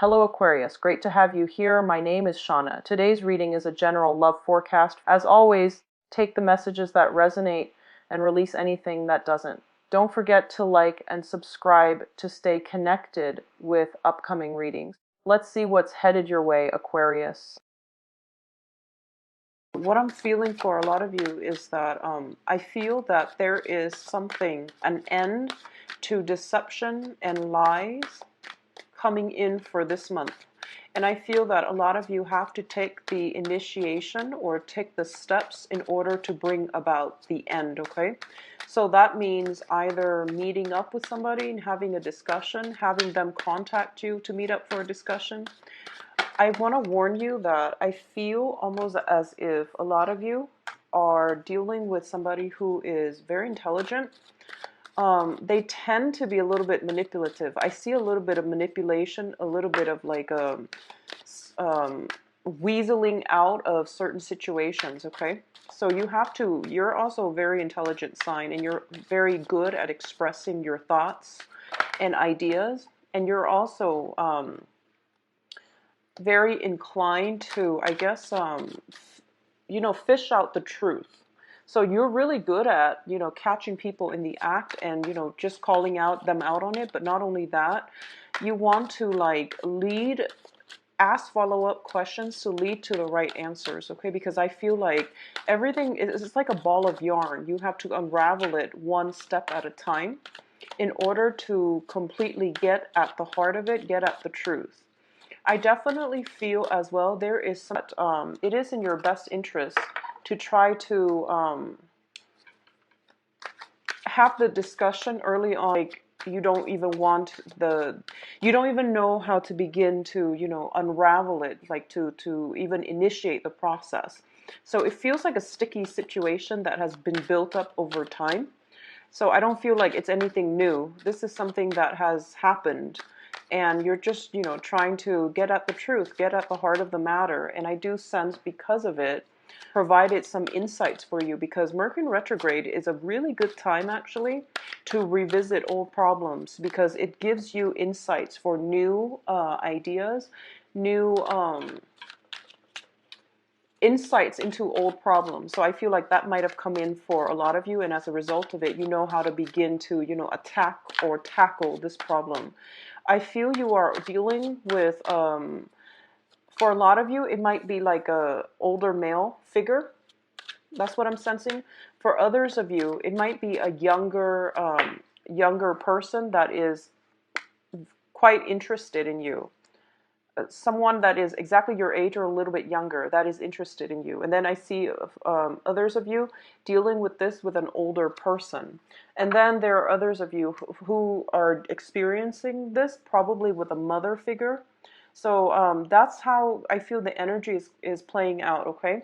Hello Aquarius, great to have you here. My name is Shauna. Today's reading is a general love forecast. As always, take the messages that resonate and release anything that doesn't. Don't forget to like and subscribe to stay connected with upcoming readings. Let's see what's headed your way, Aquarius. What I'm feeling for a lot of you is that I feel that there is an end to deception and lies coming in for this month. And I feel that a lot of you have to take the initiation or take the steps in order to bring about the end, okay? So that means either meeting up with somebody and having a discussion, having them contact you to meet up for a discussion. I want to warn you that I feel almost as if a lot of you are dealing with somebody who is very intelligent. They tend to be a little bit manipulative. I see a little bit of manipulation, a little bit of like weaseling out of certain situations, okay? So you're also a very intelligent sign, and you're very good at expressing your thoughts and ideas, and you're also very inclined to, I guess, fish out the truth. So you're really good at, catching people in the act and, just calling them out on it. But not only that, you want to ask follow-up questions to lead to the right answers, okay? Because I feel like everything is like a ball of yarn. You have to unravel it one step at a time in order to completely get at the heart of it, get at the truth. I definitely feel as well there is it is in your best interest to try to have the discussion early on. Like you don't even know how to begin to unravel it, like to even initiate the process. So it feels like a sticky situation that has been built up over time. So I don't feel like it's anything new. This is something that has happened, and you're just, trying to get at the truth, get at the heart of the matter. And I do sense, because of it, provided some insights for you, because Mercury retrograde is a really good time actually to revisit old problems, because it gives you insights for new ideas, new insights into old problems. So I feel like that might have come in for a lot of you, and as a result of it, you know how to begin to, attack or tackle this problem. I feel you are dealing with, for a lot of you, it might be like a older male figure. That's what I'm sensing. For others of you, it might be a younger person that is quite interested in you. Someone that is exactly your age or a little bit younger that is interested in you. And then I see others of you dealing with this with an older person. And then there are others of you who are experiencing this probably with a mother figure. So that's how I feel the energy is playing out, okay?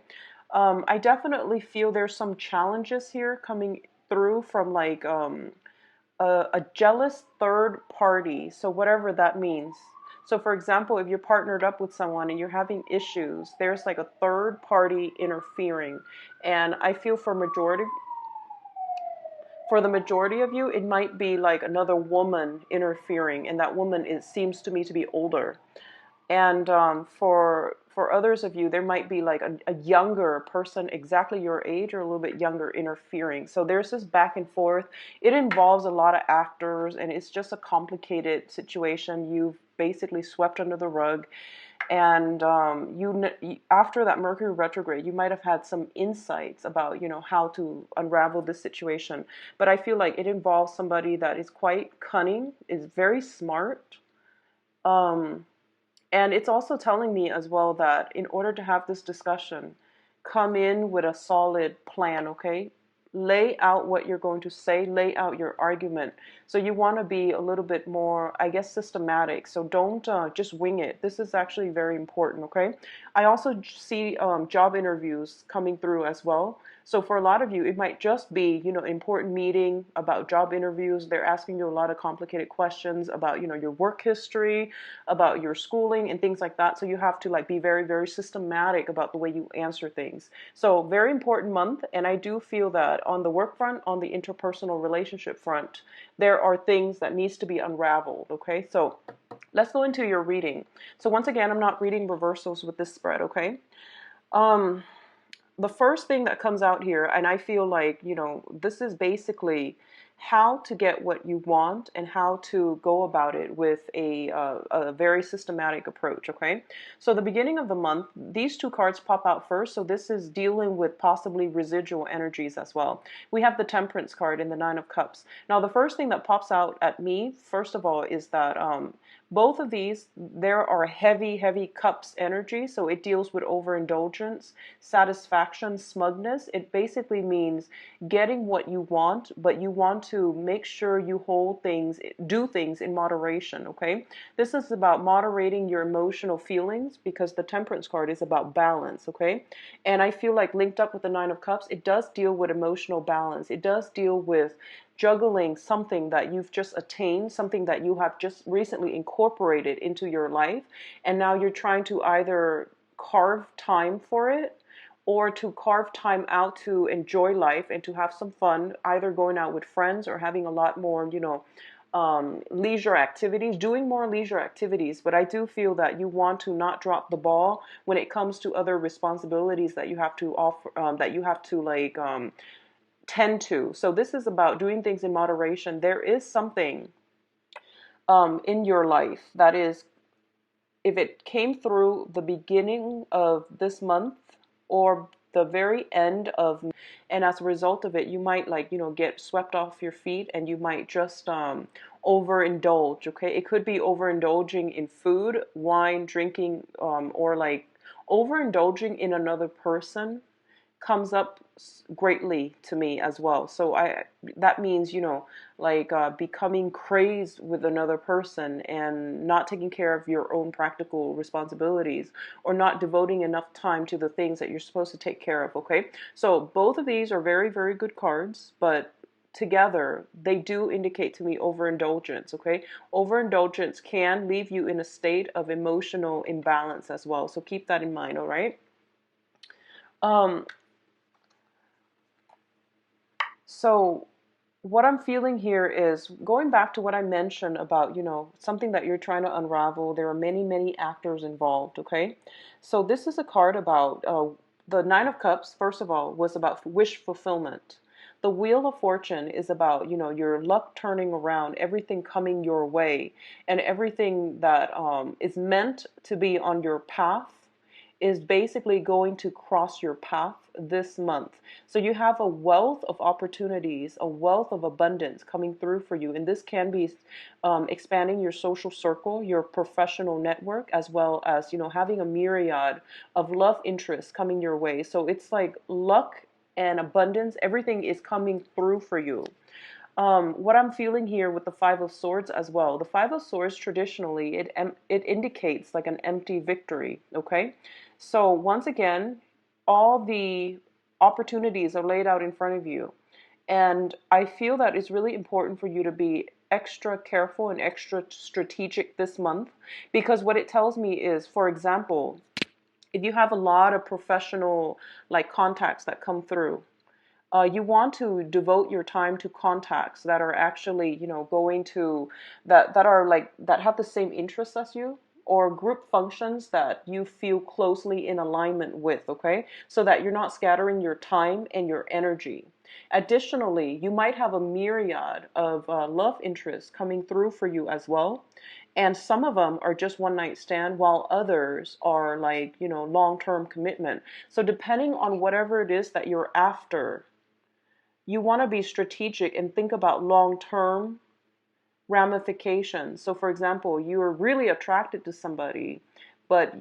I definitely feel there's some challenges here coming through from like a jealous third party. So whatever that means. So for example, if you're partnered up with someone and you're having issues, there's like a third party interfering. And I feel for the majority of you, it might be like another woman interfering, and that woman seems to me to be older. And for others of you, there might be like a younger person exactly your age or a little bit younger interfering. So there's this back and forth. It involves a lot of actors, and it's just a complicated situation you've basically swept under the rug. And after that Mercury retrograde, you might have had some insights about, how to unravel this situation. But I feel like it involves somebody that is quite cunning, is very smart. And it's also telling me as well that in order to have this discussion, come in with a solid plan, okay? Lay out what you're going to say, lay out your argument. So you want to be a little bit more, I guess, systematic. So don't just wing it. This is actually very important, okay? I also see job interviews coming through as well. So for a lot of you, it might just be, you know, an important meeting about job interviews. They're asking you a lot of complicated questions about, you know, your work history, about your schooling and things like that. So you have to like be very, very systematic about the way you answer things. So very important month. And I do feel that on the work front, on the interpersonal relationship front, there are things that needs to be unraveled. Okay. So let's go into your reading. So once again, I'm not reading reversals with this spread. Okay. Um, the first thing that comes out here, and I feel like, you know, this is basically how to get what you want and how to go about it with a very systematic approach, okay? So the beginning of the month, these two cards pop out first, so this is dealing with possibly residual energies as well. We have the Temperance card in the Nine of Cups. Now, the first thing that pops out at me, first of all, is that both of these, there are heavy, heavy cups energy. So it deals with overindulgence, satisfaction, smugness. It basically means getting what you want, but you want to make sure you hold things, do things in moderation, okay? This is about moderating your emotional feelings because the Temperance card is about balance, okay? And I feel like linked up with the Nine of Cups, it does deal with emotional balance. It does deal with juggling something that you've just attained, something that you have just recently incorporated into your life, and now you're trying to either carve time for it or to carve time out to enjoy life and to have some fun, either going out with friends or having a lot more, you know, leisure activities, doing more leisure activities. But I do feel that you want to not drop the ball when it comes to other responsibilities that you have to offer, that you have to like tend to. So this is about doing things in moderation. There is something in your life that is, if it came through the beginning of this month or the very end of, and as a result of it, you might like, you know, get swept off your feet and you might just overindulge, okay? It could be overindulging in food, wine, drinking, or like overindulging in another person comes up greatly to me as well. So that means, you know, like becoming crazed with another person and not taking care of your own practical responsibilities or not devoting enough time to the things that you're supposed to take care of, okay? So both of these are very, very good cards, but together they do indicate to me overindulgence, okay? Overindulgence can leave you in a state of emotional imbalance as well. So keep that in mind, all right? So what I'm feeling here is going back to what I mentioned about, you know, something that you're trying to unravel. There are many, many actors involved, okay? So this is a card about the Nine of Cups, first of all, was about wish fulfillment. The Wheel of Fortune is about, you know, your luck turning around, everything coming your way, and everything that is meant to be on your path is basically going to cross your path this month. So you have a wealth of opportunities, a wealth of abundance coming through for you. And this can be expanding your social circle, your professional network, as well as, you know, having a myriad of love interests coming your way. So it's like luck and abundance, everything is coming through for you. What I'm feeling here with the Five of Swords as well. The Five of Swords traditionally it indicates like an empty victory. Okay, so once again, all the opportunities are laid out in front of you, and I feel that it's really important for you to be extra careful and extra strategic this month, because what it tells me is, for example, if you have a lot of professional like contacts that come through, you want to devote your time to contacts that are actually, you know, going to that are like that have the same interests as you, or group functions that you feel closely in alignment with, okay? So that you're not scattering your time and your energy. Additionally, you might have a myriad of love interests coming through for you as well. And some of them are just one night stand, while others are like, you know, long-term commitment. So depending on whatever it is that you're after, you want to be strategic and think about long-term ramifications. So for example, you're really attracted to somebody, but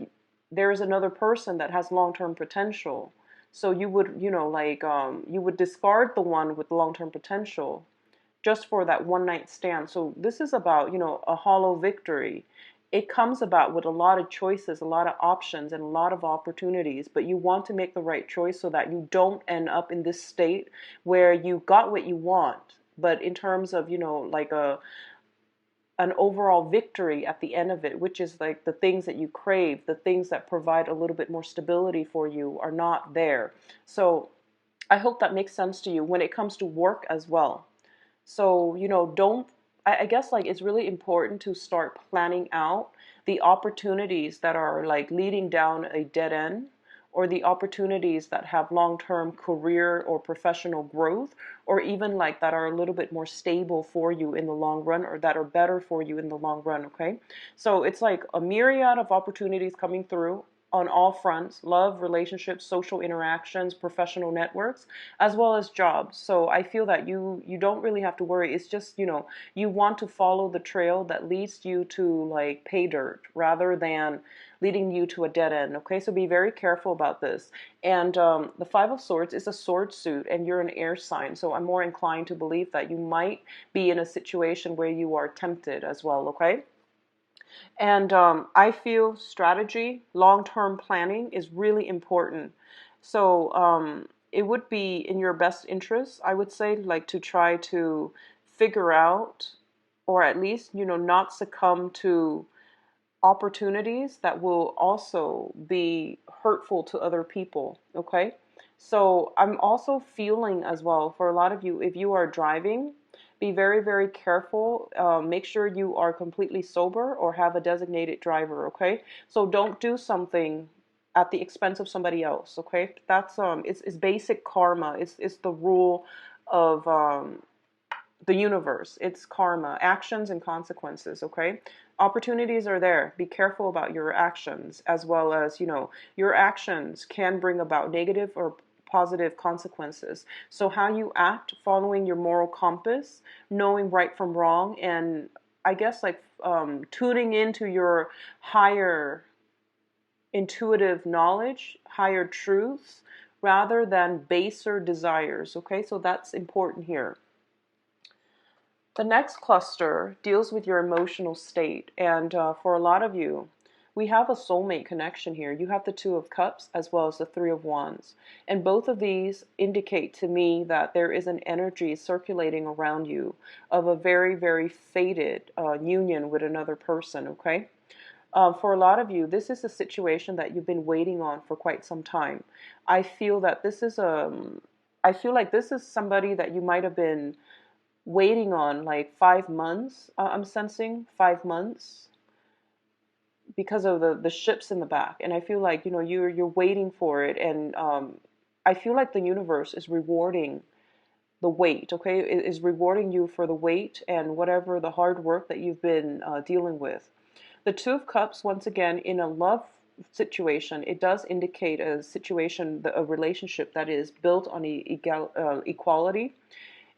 there's another person that has long-term potential. So you would, you know, like you would discard the one with long-term potential just for that one night stand. So this is about, you know, a hollow victory it comes about with a lot of choices, a lot of options, and a lot of opportunities, but you want to make the right choice so that you don't end up in this state where you got what you want, but in terms of, like an overall victory at the end of it, which is like the things that you crave, the things that provide a little bit more stability for you are not there. So I hope that makes sense to you when it comes to work as well. So, don't, I guess like it's really important to start planning out the opportunities that are like leading down a dead end, or the opportunities that have long-term career or professional growth, or even like that are a little bit more stable for you in the long run, or that are better for you in the long run, okay? So it's like a myriad of opportunities coming through on all fronts: love, relationships, social interactions, professional networks, as well as jobs. So I feel that you don't really have to worry. It's just, you want to follow the trail that leads you to like pay dirt rather than leading you to a dead end. Okay, so be very careful about this. And the Five of Swords is a sword suit, and you're an air sign, so I'm more inclined to believe that you might be in a situation where you are tempted as well. Okay. And I feel strategy, long-term planning is really important. So it would be in your best interest, I would say, like to try to figure out, or at least, not succumb to opportunities that will also be hurtful to other people. Okay. So I'm also feeling as well, for a lot of you, if you are driving, be very, very careful. Make sure you are completely sober or have a designated driver. Okay. So don't do something at the expense of somebody else. Okay. That's it's basic karma. It's the rule of the universe. It's karma, actions and consequences. Okay. Opportunities are there. Be careful about your actions, as well as, your actions can bring about negative or positive consequences. So how you act, following your moral compass, knowing right from wrong, and I guess like tuning into your higher intuitive knowledge, higher truths, rather than baser desires. Okay, so that's important here. The next cluster deals with your emotional state, and for a lot of you, we have a soulmate connection here. You have the Two of Cups as well as the Three of Wands, and both of these indicate to me that there is an energy circulating around you of a very, very fated union with another person, okay? For a lot of you, this is a situation that you've been waiting on for quite some time. I feel that this is I feel like this is somebody that you might have been waiting on like 5 months. I'm sensing 5 months because of the ships in the back, and I feel like you're waiting for it, and I feel like the universe is rewarding the wait. Okay, it is rewarding you for the wait and whatever the hard work that you've been dealing with. The Two of Cups, once again, in a love situation, it does indicate a situation, a relationship that is built on equality.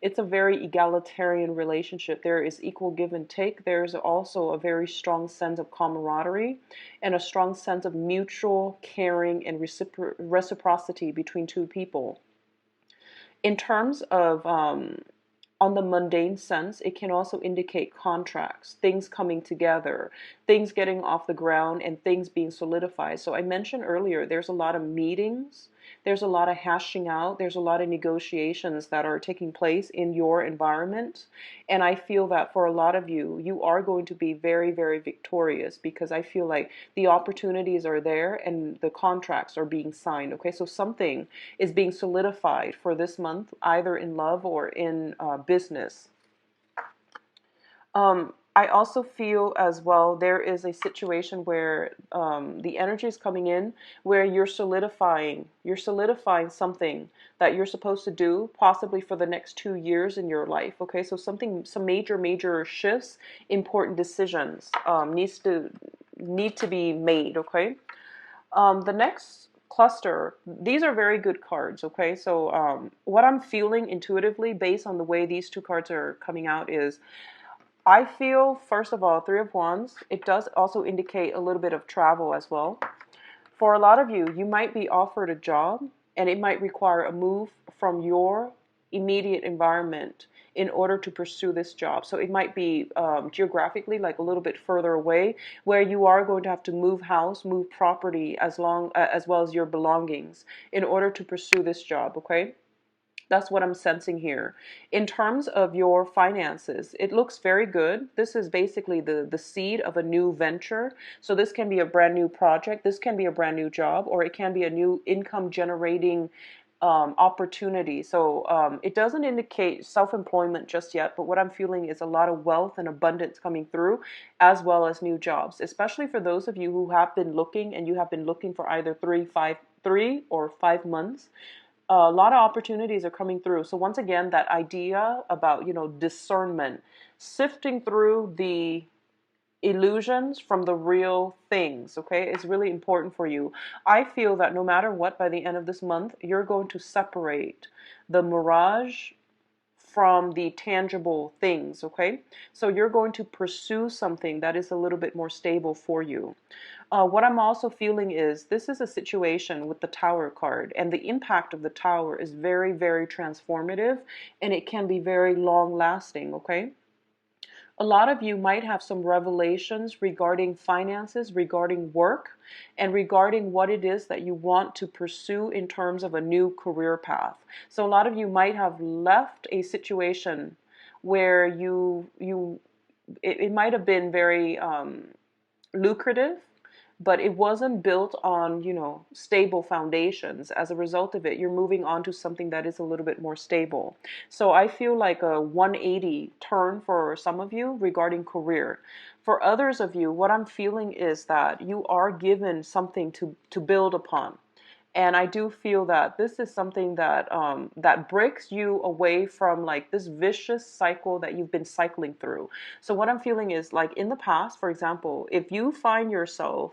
It's a very egalitarian relationship. There is equal give and take. There's also a very strong sense of camaraderie and a strong sense of mutual caring and reciprocity between two people. In terms of on the mundane sense, it can also indicate contracts, things coming together, things getting off the ground, and things being solidified. So I mentioned earlier, there's a lot of meetings, there's a lot of hashing out, there's a lot of negotiations that are taking place in your environment. And I feel that for a lot of you, you are going to be very, very victorious, because I feel like the opportunities are there and the contracts are being signed. Okay, so something is being solidified for this month, either in love or in business. I also feel as well there is a situation where the energy is coming in where you're solidifying something that you're supposed to do possibly for the next 2 years in your life. Okay, so some major shifts, important decisions need to be made. Okay, the next cluster, these are very good cards. Okay, so what I'm feeling intuitively based on the way these two cards are coming out is, I feel, first of all, Three of Wands, it does also indicate a little bit of travel as well. For a lot of you, you might be offered a job, and it might require a move from your immediate environment in order to pursue this job. So it might be geographically like a little bit further away, where you are going to have to move house, move property, as well as your belongings in order to pursue this job. Okay. That's what I'm sensing here. In terms of your finances, it looks very good. This is basically the seed of a new venture. So this can be a brand new project. This can be a brand new job, or it can be a new income generating opportunity. So it doesn't indicate self-employment just yet, but what I'm feeling is a lot of wealth and abundance coming through, as well as new jobs, especially for those of you who have been looking, and you have been looking for either 3 or 5 months. A lot of opportunities are coming through. So once again, that idea about, discernment, sifting through the illusions from the real things, okay, is really important for you. I feel that no matter what, by the end of this month, you're going to separate the mirage from the tangible things, okay? So you're going to pursue something that is a little bit more stable for you. What I'm also feeling is this is a situation with the Tower card, and the impact of the Tower is very, very transformative, and it can be very long lasting, okay? A lot of you might have some revelations regarding finances, regarding work, and regarding what it is that you want to pursue in terms of a new career path. So a lot of you might have left a situation where it might have been very lucrative, but it wasn't built on, stable foundations. As a result of it, you're moving on to something that is a little bit more stable. So I feel like a 180 turn for some of you regarding career. For others of you, what I'm feeling is that you are given something to build upon. And I do feel that this is something that that breaks you away from like this vicious cycle that you've been cycling through. So what I'm feeling is like in the past, for example, if you find yourself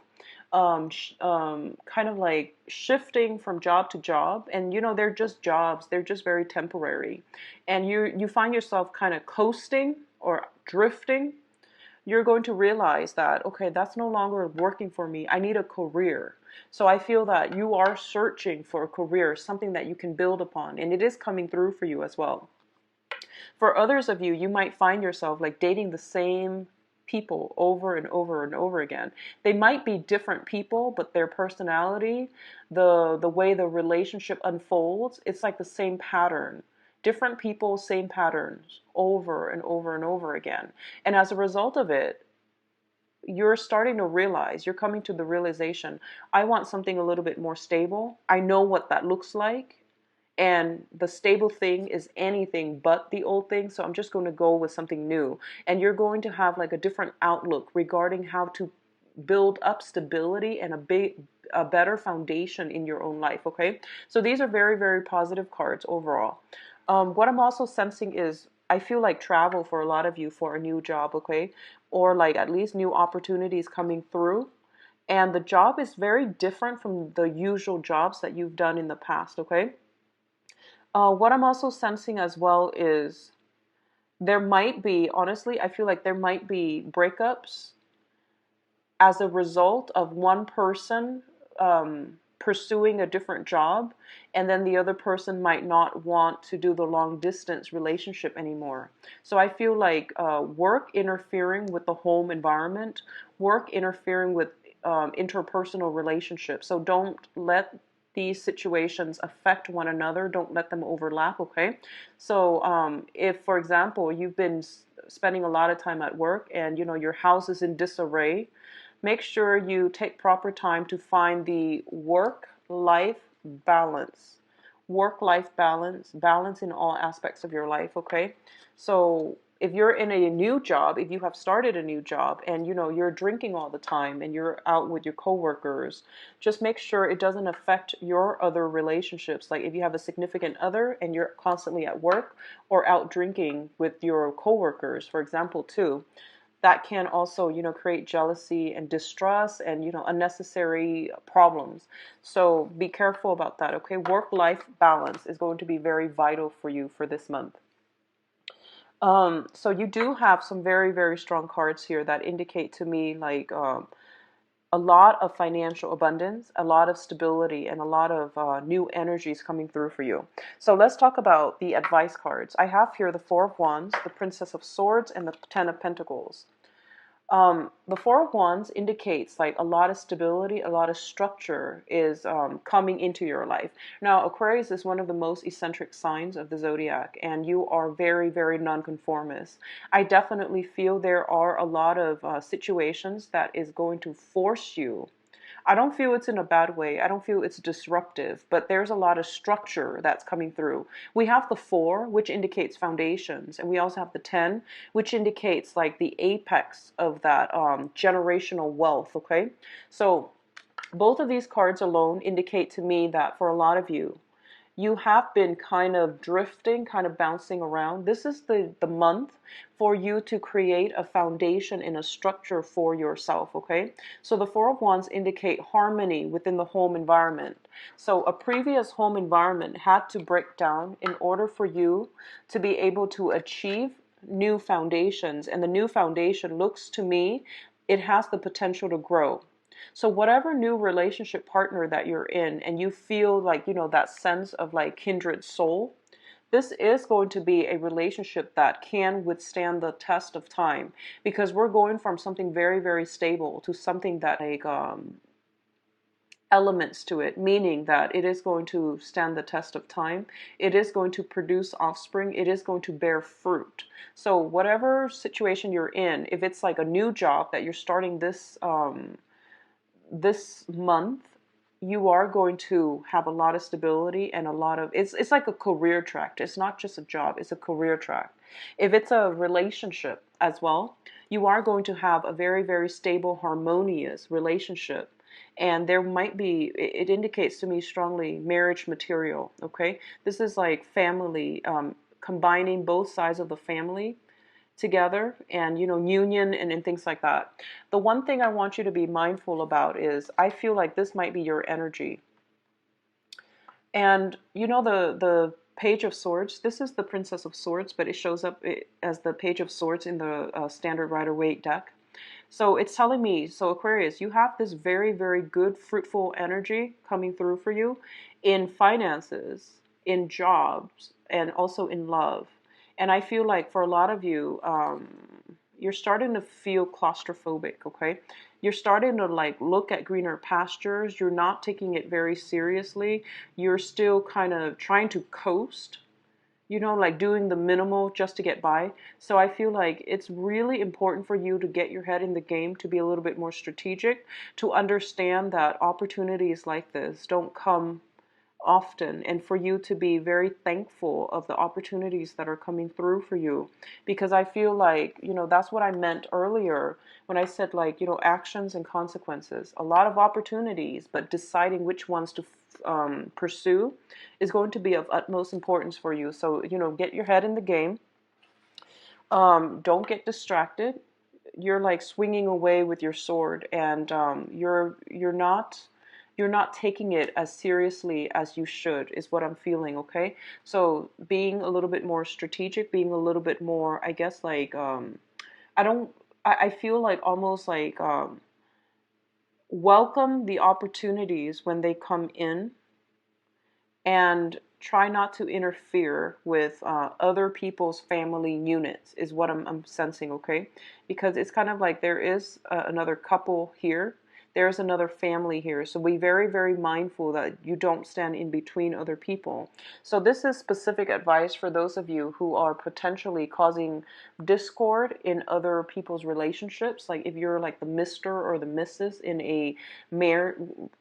kind of like shifting from job to job, and they're just jobs, they're just very temporary, and you find yourself kind of coasting or drifting, you're going to realize that, okay, that's no longer working for me. I need a career. So I feel that you are searching for a career, something that you can build upon, and it is coming through for you as well. For others of you, you might find yourself like dating the same people over and over and over again. They might be different people, but their personality, the way the relationship unfolds, it's like the same pattern. Different people, same patterns over and over and over again. And as a result of it, you're starting to realize, you're coming to the realization, I want something a little bit more stable. I know what that looks like. And the stable thing is anything but the old thing. So I'm just going to go with something new. And you're going to have like a different outlook regarding how to build up stability and a better foundation in your own life. Okay. So these are very, very positive cards overall. What I'm also sensing is I feel like travel for a lot of you for a new job. Okay. Or like at least new opportunities coming through. And the job is very different from the usual jobs that you've done in the past. Okay. What I'm also sensing as well is there might be, honestly, I feel like there might be breakups as a result of one person pursuing a different job, and then the other person might not want to do the long distance relationship anymore. So I feel like work interfering with the home environment, work interfering with interpersonal relationships. So don't let these situations affect one another. Don't let them overlap, okay? So if, for example, you've been spending a lot of time at work and, your house is in disarray, make sure you take proper time to find the work-life balance. Work-life balance, balance in all aspects of your life, okay? So if you're in a new job, if you have started a new job and you're drinking all the time and you're out with your coworkers, just make sure it doesn't affect your other relationships. Like if you have a significant other and you're constantly at work or out drinking with your coworkers, for example, too, that can also, create jealousy and distrust and, unnecessary problems. So be careful about that, okay? Work-life balance is going to be very vital for you for this month. So you do have some very, very strong cards here that indicate to me like a a lot of financial abundance, a lot of stability, and a lot of new energies coming through for you. So let's talk about the advice cards. I have here the Four of Wands, the Princess of Swords, and the Ten of Pentacles. The Four of Wands indicates like a lot of stability, a lot of structure is coming into your life. Now, Aquarius is one of the most eccentric signs of the zodiac, and you are very, very nonconformist. I definitely feel there are a lot of situations that is going to force you. I don't feel it's in a bad way. I don't feel it's disruptive, but there's a lot of structure that's coming through. We have the 4, which indicates foundations, and we also have the 10, which indicates like the apex of that generational wealth, okay? So both of these cards alone indicate to me that for a lot of you, you have been kind of drifting, kind of bouncing around. This is the month for you to create a foundation and a structure for yourself, okay? So the Four of Wands indicate harmony within the home environment. So a previous home environment had to break down in order for you to be able to achieve new foundations. And the new foundation looks to me, it has the potential to grow. So whatever new relationship partner that you're in and you feel like, you know, that sense of like kindred soul, this is going to be a relationship that can withstand the test of time, because we're going from something very, very stable to something that like elements to it, meaning that it is going to stand the test of time. It is going to produce offspring. It is going to bear fruit. So whatever situation you're in, if it's like a new job that you're starting this month, you are going to have a lot of stability and a lot of it's like a career track. It's not just a job, it's a career track. If it's a relationship as well, you are going to have a very, very stable, harmonious relationship. And there might be, it indicates to me strongly, marriage material, okay? This is like family, combining both sides of the family together, and you know, union and things like that. The one thing I want you to be mindful about is I feel like this might be your energy. And you know, the Page of Swords, this is the Princess of Swords, but it shows up as the Page of Swords in the standard Rider-Waite deck. So it's telling me, so Aquarius, you have this very, very good, fruitful energy coming through for you in finances, in jobs, and also in love. And I feel like for a lot of you, you're starting to feel claustrophobic, okay? You're starting to like look at greener pastures. You're not taking it very seriously. You're still kind of trying to coast, you know, like doing the minimal just to get by. So I feel like it's really important for you to get your head in the game, to be a little bit more strategic, to understand that opportunities like this don't come often, and for you to be very thankful of the opportunities that are coming through for you. Because I feel like, you know, that's what I meant earlier when I said, like, you know, actions and consequences. A lot of opportunities, but deciding which ones to pursue is going to be of utmost importance for you. So, you know, get your head in the game. Don't get distracted. You're like swinging away with your sword, and you're not taking it as seriously as you should, is what I'm feeling, okay? So being a little bit more strategic, being a little bit more, I guess, like, I feel like almost like welcome the opportunities when they come in, and try not to interfere with other people's family units, is what I'm sensing, okay? Because it's kind of like there is another couple here. There's another family here. So be very, very mindful that you don't stand in between other people. So this is specific advice for those of you who are potentially causing discord in other people's relationships. Like if you're like the Mr. or the Mrs. in a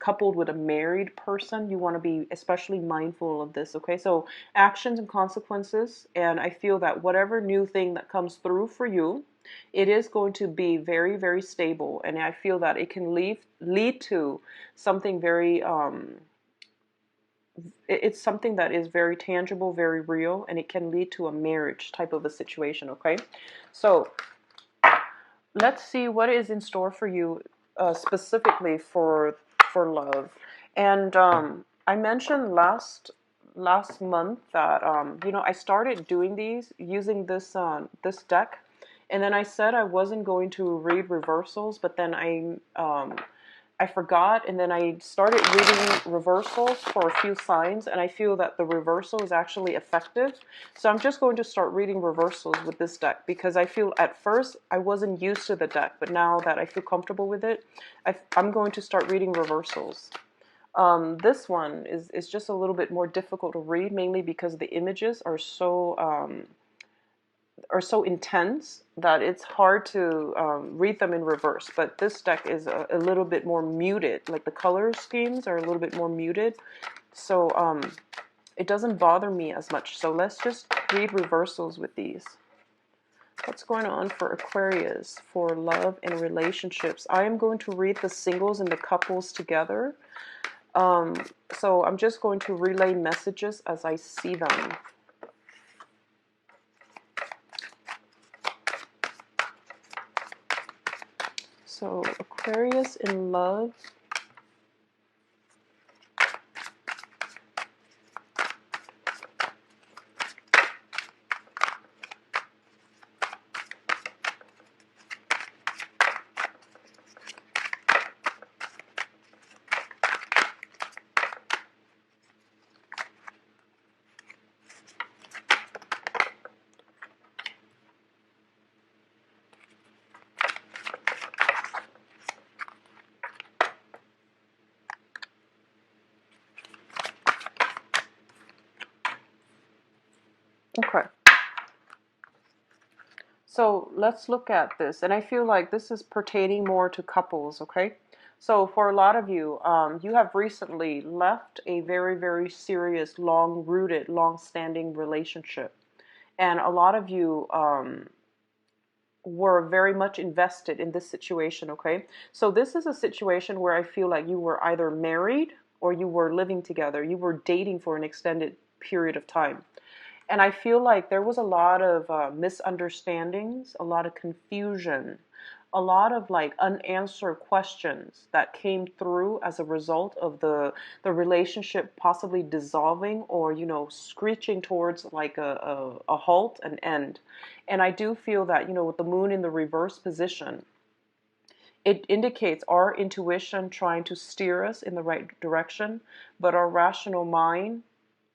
coupled with a married person, you want to be especially mindful of this, okay? So actions and consequences, and I feel that whatever new thing that comes through for you, it is going to be very, very stable, and I feel that it can lead to something very it's something that is very tangible, very real, and it can lead to a marriage type of a situation, okay? So let's see what is in store for you specifically for love. And I mentioned last month that you know, I started doing these using this this deck. And then I said I wasn't going to read reversals, but then I I forgot, and then I started reading reversals for a few signs, and I feel that the reversal is actually effective. So I'm just going to start reading reversals with this deck, because I feel at first I wasn't used to the deck, but now that I feel comfortable with it, I'm going to start reading reversals. This one is just a little bit more difficult to read, mainly because the images are so intense that it's hard to read them in reverse. But this deck is a little bit more muted, like the color schemes are a little bit more muted, so it doesn't bother me as much. So let's just read reversals with these. What's going on for Aquarius for love and relationships? I am going to read the singles and the couples together. So I'm just going to relay messages as I see them. So Aquarius in love. Okay. So let's look at this. And I feel like this is pertaining more to couples, okay? So for a lot of you, you have recently left a very, very serious, long-rooted, long-standing relationship. And a lot of you were very much invested in this situation, okay? So this is a situation where I feel like you were either married or you were living together. You were dating for an extended period of time. And I feel like there was a lot of misunderstandings, a lot of confusion, a lot of like unanswered questions that came through as a result of the relationship possibly dissolving, or screeching towards like a halt, an end. And I do feel that with the moon in the reverse position, it indicates our intuition trying to steer us in the right direction, but our rational mind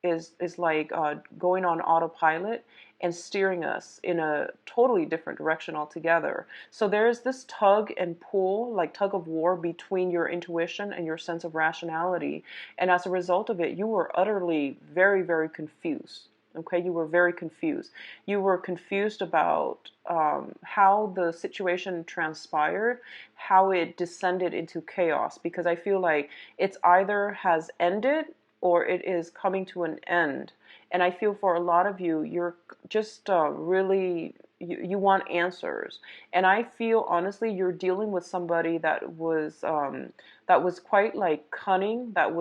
is like going on autopilot and steering us in a totally different direction altogether. So there's this tug and pull, like tug of war between your intuition and your sense of rationality. And as a result of it, you were utterly very, very confused. Okay, you were very confused. You were confused about how the situation transpired, how it descended into chaos, because I feel like it's either has ended or it is coming to an end. And I feel for a lot of you, you're just really, you want answers. And I feel honestly, you're dealing with somebody that was quite like cunning, that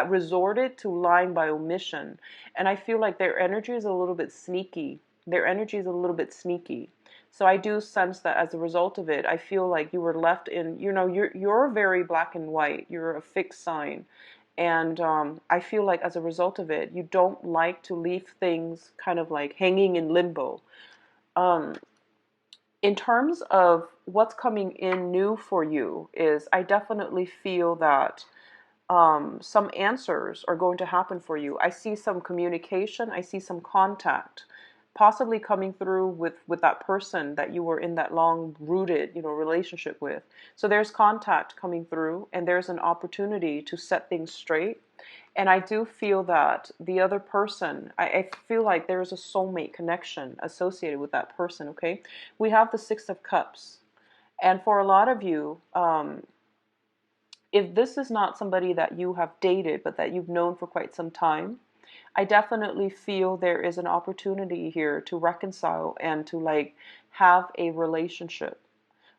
resorted to lying by omission. And I feel like their energy is a little bit sneaky. Their energy is a little bit sneaky. So I do sense that as a result of it, I feel like you were left in, you're very black and white. You're a fixed sign. And I feel like as a result of it, you don't like to leave things kind of like hanging in limbo. Um, in terms of what's coming in new for you is I definitely feel that some answers are going to happen for you. I see some communication. I see some contact, possibly coming through with that person that you were in that long rooted, relationship with. So there's contact coming through, and there's an opportunity to set things straight. And I do feel that the other person, I feel like there's a soulmate connection associated with that person. Okay, we have the Six of Cups, and for a lot of you, if this is not somebody that you have dated, but that you've known for quite some time, I definitely feel there is an opportunity here to reconcile and to like have a relationship.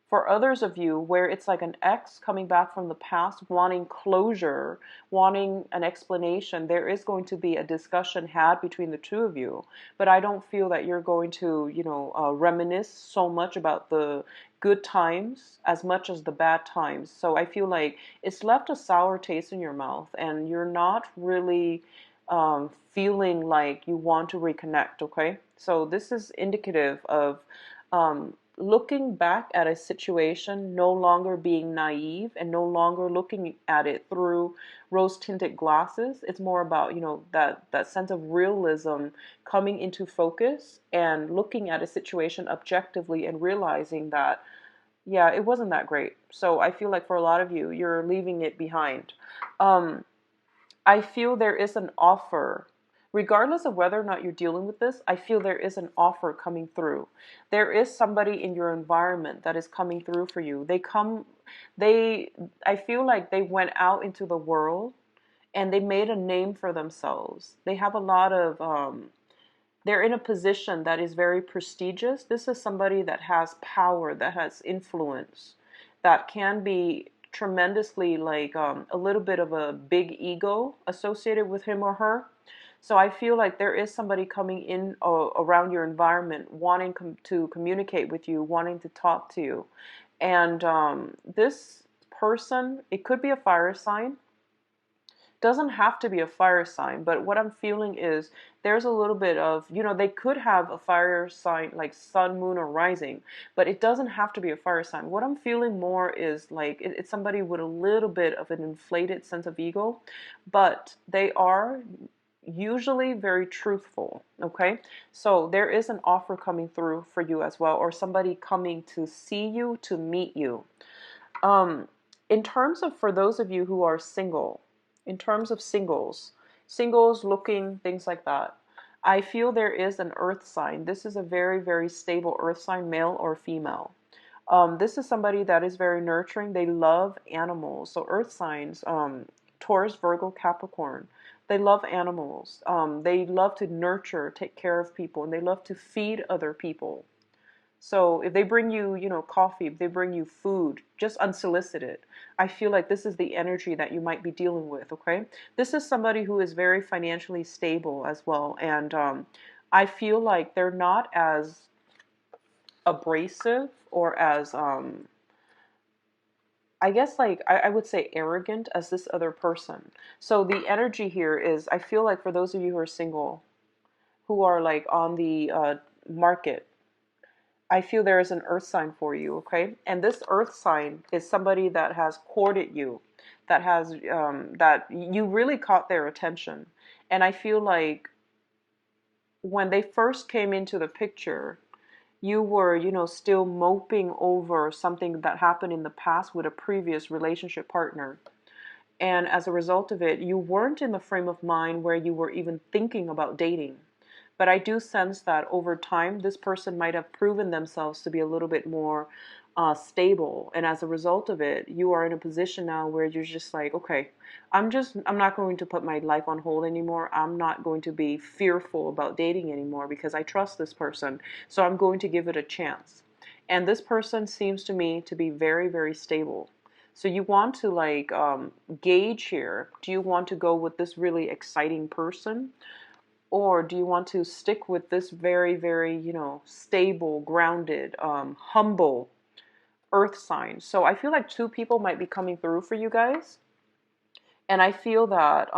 For others of you, where it's like an ex coming back from the past, wanting closure, wanting an explanation, there is going to be a discussion had between the two of you. But I don't feel that you're going to, reminisce so much about the good times as much as the bad times. So I feel like it's left a sour taste in your mouth, and you're not really feeling like you want to reconnect, okay? So this is indicative of looking back at a situation, no longer being naive and no longer looking at it through rose-tinted glasses. It's more about, that sense of realism coming into focus and looking at a situation objectively and realizing that, yeah, it wasn't that great. So I feel like for a lot of you, you're leaving it behind. Um, I feel there is an offer. Regardless of whether or not you're dealing with this, I feel there is an offer coming through. There is somebody in your environment that is coming through for you. I feel like they went out into the world and they made a name for themselves. They have a lot of, they're in a position that is very prestigious. This is somebody that has power, that has influence, that can be tremendously like a little bit of a big ego associated with him or her. So I feel like there is somebody coming in around your environment, wanting to communicate with you, wanting to talk to you. And this person, it could be a fire sign, doesn't have to be a fire sign, but what I'm feeling is there's a little bit of, they could have a fire sign like sun, moon, or rising, but it doesn't have to be a fire sign. What I'm feeling more is like it's somebody with a little bit of an inflated sense of ego, but they are usually very truthful. Okay, so there is an offer coming through for you as well, or somebody coming to see you, to meet you. In terms of, for those of you who are single, in terms of singles looking, things like that, I feel there is an earth sign. This is a very, very stable earth sign, male or female. This is somebody that is very nurturing. They love animals. So earth signs, Taurus, Virgo, Capricorn, they love animals. They love to nurture, take care of people, and they love to feed other people. So if they bring you, coffee, if they bring you food, just unsolicited, I feel like this is the energy that you might be dealing with, okay? This is somebody who is very financially stable as well. And I feel like they're not as abrasive or as, I guess, like, I would say arrogant as this other person. So the energy here is, I feel like for those of you who are single, who are like on the market, I feel there is an earth sign for you, okay? And this earth sign is somebody that has courted you, that has, that you really caught their attention. And I feel like when they first came into the picture, you were, still moping over something that happened in the past with a previous relationship partner. And as a result of it, you weren't in the frame of mind where you were even thinking about dating. But I do sense that over time, this person might have proven themselves to be a little bit more stable. And as a result of it, you are in a position now where you're just like, okay, I'm not going to put my life on hold anymore. I'm not going to be fearful about dating anymore because I trust this person. So I'm going to give it a chance. And this person seems to me to be very, very stable. So you want to like gauge here. Do you want to go with this really exciting person? Or do you want to stick with this very, very, stable, grounded, humble earth sign? So I feel like two people might be coming through for you guys. And I feel that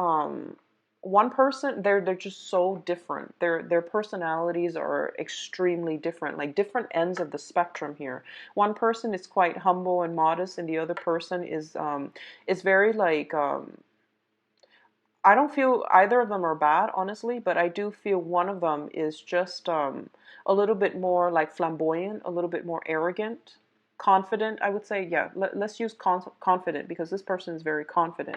one person, they're just so different. Their personalities are extremely different, like different ends of the spectrum here. One person is quite humble and modest, and the other person is very like I don't feel either of them are bad, honestly, but I do feel one of them is just a little bit more like flamboyant, a little bit more arrogant, confident, I would say. Yeah, let's use confident because this person is very confident.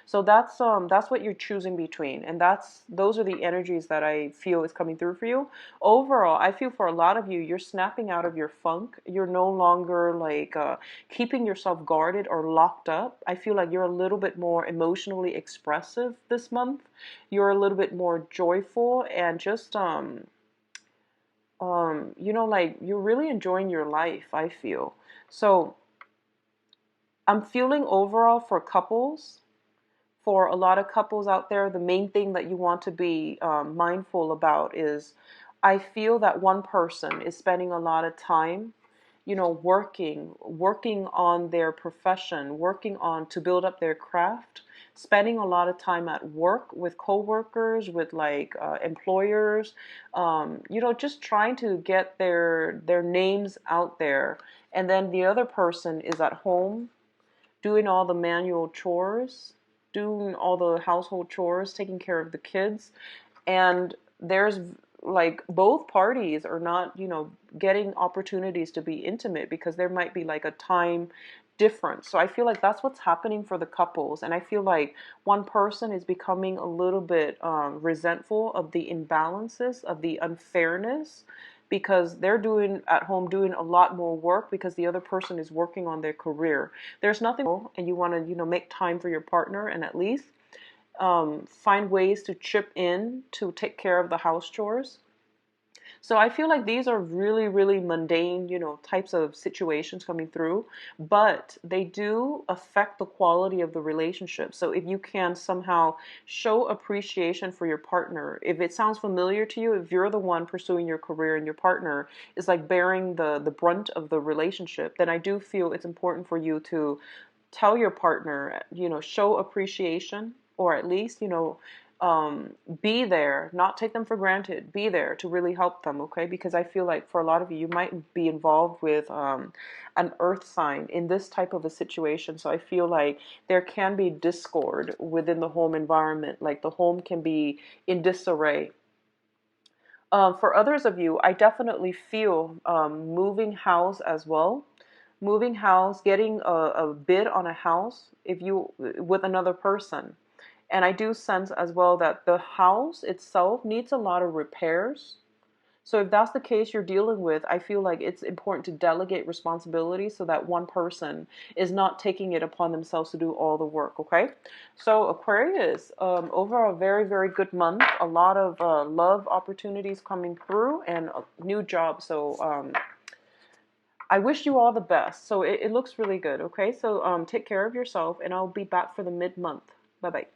So that's what you're choosing between, and those are the energies that I feel is coming through for you. Overall, I feel for a lot of you, you're snapping out of your funk. You're no longer like keeping yourself guarded or locked up. I feel like you're a little bit more emotionally expressive this month. You're a little bit more joyful and just like you're really enjoying your life, I feel. So I'm feeling overall for couples, for a lot of couples out there, the main thing that you want to be mindful about is I feel that one person is spending a lot of time, working on their profession, working on to build up their craft, spending a lot of time at work with coworkers, with like employers, you know, just trying to get their names out there. And then the other person is at home doing all the manual chores, doing all the household chores, taking care of the kids. And there's like both parties are not, you know, getting opportunities to be intimate because there might be like a time difference. So I feel like that's what's happening for the couples. And I feel like one person is becoming a little bit resentful of the imbalances, of the unfairness, because they're doing at home doing a lot more work because the other person is working on their career. There's nothing wrong, and you want to, you know, make time for your partner and at least find ways to chip in to take care of the house chores. So I feel like these are really, really mundane, you know, types of situations coming through, but they do affect the quality of the relationship. So if you can somehow show appreciation for your partner, if it sounds familiar to you, if you're the one pursuing your career and your partner is like bearing the brunt of the relationship, then I do feel it's important for you to tell your partner, you know, show appreciation, or at least, you know, be there, not take them for granted, be there to really help them, okay? Because I feel like for a lot of you, you might be involved with an earth sign in this type of a situation. So I feel like there can be discord within the home environment, like the home can be in disarray. For others of you, I definitely feel moving house as well. Moving house, getting a bid on a house if you with another person. And I do sense as well that the house itself needs a lot of repairs. So if that's the case you're dealing with, I feel like it's important to delegate responsibility so that one person is not taking it upon themselves to do all the work, okay? So Aquarius, overall, very, very good month. A lot of love opportunities coming through and a new job. So I wish you all the best. So it looks really good, okay? So take care of yourself, and I'll be back for the mid-month. Bye-bye.